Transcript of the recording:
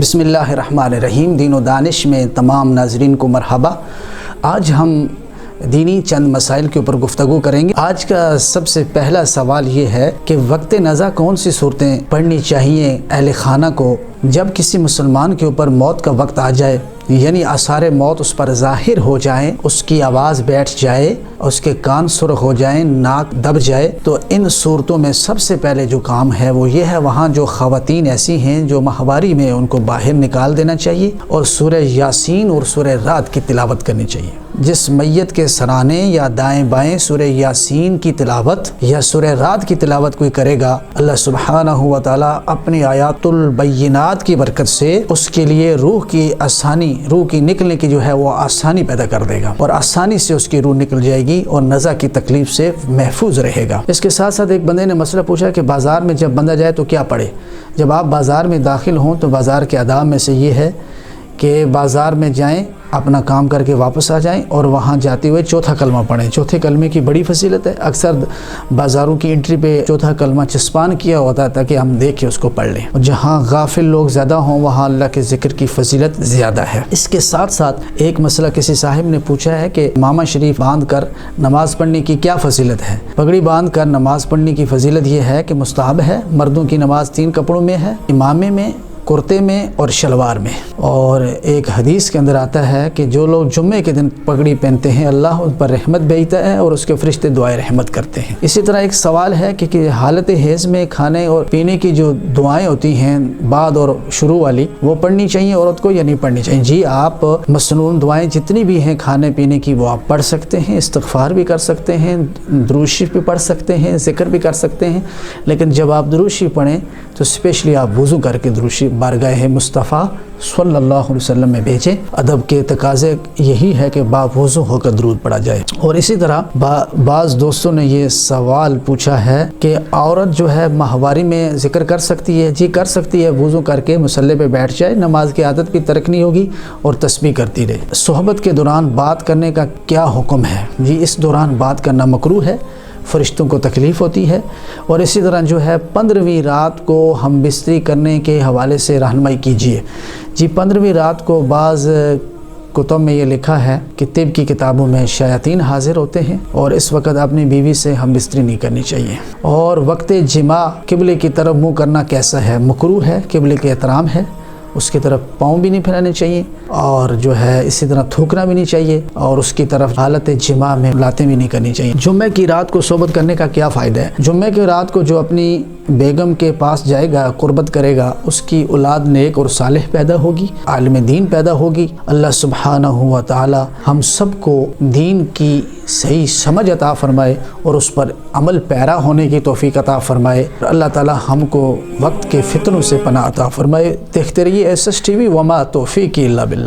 بسم اللہ الرحمن الرحیم۔ دین و دانش میں تمام ناظرین کو مرحبا۔ آج ہم دینی چند مسائل کے اوپر گفتگو کریں گے۔ آج کا سب سے پہلا سوال یہ ہے کہ وقت نزا کون سی صورتیں پڑھنی چاہیے اہل خانہ کو جب کسی مسلمان کے اوپر موت کا وقت آ جائے، یعنی آثار موت اس پر ظاہر ہو جائیں، اس کی آواز بیٹھ جائے، اس کے کان سرخ ہو جائیں، ناک دب جائے، تو ان صورتوں میں سب سے پہلے جو کام ہے وہ یہ ہے، وہاں جو خواتین ایسی ہیں جو ماہواری میں ان کو باہر نکال دینا چاہیے اور سورہ یاسین اور سورہ رعد کی تلاوت کرنی چاہیے۔ جس میت کے سرانے یا دائیں بائیں سورہ یاسین کی تلاوت یا سورہ رعد کی تلاوت کوئی کرے گا، اللہ سبحانہ و تعالی اپنی آیات البینات کی برکت سے اس کے لیے روح کی نکلنے کی جو ہے وہ آسانی پیدا کر دے گا اور آسانی سے اس کی روح نکل جائے گی اور نزا کی تکلیف سے محفوظ رہے گا۔ اس کے ساتھ ساتھ ایک بندے نے مسئلہ پوچھا کہ بازار میں جب بندہ جائے تو کیا پڑھے؟ جب آپ بازار میں داخل ہوں تو بازار کے آداب میں سے یہ ہے کہ بازار میں جائیں، اپنا کام کر کے واپس آ جائیں اور وہاں جاتے ہوئے چوتھا کلمہ پڑھیں۔ چوتھے کلمے کی بڑی فضیلت ہے۔ اکثر بازاروں کی انٹری پہ چوتھا کلمہ چسپان کیا ہوتا ہے تاکہ ہم دیکھ کے اس کو پڑھ لیں۔ جہاں غافل لوگ زیادہ ہوں وہاں اللہ کے ذکر کی فضیلت زیادہ ہے۔ اس کے ساتھ ساتھ ایک مسئلہ کسی صاحب نے پوچھا ہے کہ امامہ شریف باندھ کر نماز پڑھنے کی کیا فضیلت ہے؟ پگڑی باندھ کر نماز پڑھنے کی فضیلت یہ ہے کہ مستحب ہے۔ مردوں کی نماز 3 کپڑوں میں ہے، امامے میں، کرتے میں اور شلوار میں۔ اور ایک حدیث کے اندر آتا ہے کہ جو لوگ جمعے کے دن پگڑی پہنتے ہیں اللہ ان پر رحمت بھیجتا ہے اور اس کے فرشتے دعائیں رحمت کرتے ہیں۔ اسی طرح ایک سوال ہے کہ حالت حیض میں کھانے اور پینے کی جو دعائیں ہوتی ہیں بعد اور شروع والی، وہ پڑھنی چاہیے عورت کو یا نہیں پڑھنی چاہیے؟ جی، آپ مسنون دعائیں جتنی بھی ہیں کھانے پینے کی وہ آپ پڑھ سکتے ہیں، استغفار بھی کر سکتے ہیں، درود شریف بھی پڑھ سکتے ہیں، ذکر بھی کر سکتے ہیں، لیکن جب آپ درود شریف پڑھیں تو اسپیشلی آپ وضو کر کے درود شریف بارگاہ مصطفیٰ صلی اللہ علیہ وسلم میں بھیجیں۔ ادب کے تقاضے یہی ہے کہ باوضو ہو کر درود پڑھا جائے۔ اور اسی طرح بعض دوستوں نے یہ سوال پوچھا ہے کہ عورت جو ہے ماہواری میں ذکر کر سکتی ہے؟ جی کر سکتی ہے، وضو کر کے مصلی پہ بیٹھ جائے، نماز کی عادت بھی ترک نہیں ہوگی اور تسبیح کرتی رہے۔ صحبت کے دوران بات کرنے کا کیا حکم ہے؟ جی اس دوران بات کرنا مکروہ ہے، فرشتوں کو تکلیف ہوتی ہے۔ اور اسی طرح جو ہے 15ویں رات کو ہم بستری کرنے کے حوالے سے رہنمائی کیجیے۔ جی 15ویں رات کو بعض کتب میں یہ لکھا ہے کہ طب کی کتابوں میں شیاطین حاضر ہوتے ہیں اور اس وقت اپنی بیوی سے ہم بستری نہیں کرنی چاہیے۔ اور وقت جماع قبلے کی طرف منہ کرنا کیسا ہے؟ مکروہ ہے، قبلے کے احترام ہے، اس کی طرف پاؤں بھی نہیں پھیلانے چاہیے اور جو ہے اسی طرح تھوکنا بھی نہیں چاہیے اور اس کی طرف حالت جماع میں باتیں بھی نہیں کرنی چاہیے۔ جمعہ کی رات کو صحبت کرنے کا کیا فائدہ ہے؟ جمعہ کی رات کو جو اپنی بیگم کے پاس جائے گا، قربت کرے گا، اس کی اولاد نیک اور صالح پیدا ہوگی، عالم دین پیدا ہوگی۔ اللہ سبحانہ و تعالی ہم سب کو دین کی صحیح سمجھ عطا فرمائے اور اس پر عمل پیرا ہونے کی توفیق عطا فرمائے۔ اللہ تعالی ہم کو وقت کے فتنوں سے پناہ عطا فرمائے۔ دیکھتے رہیے SSTV، وما توفیقی الا باللہ۔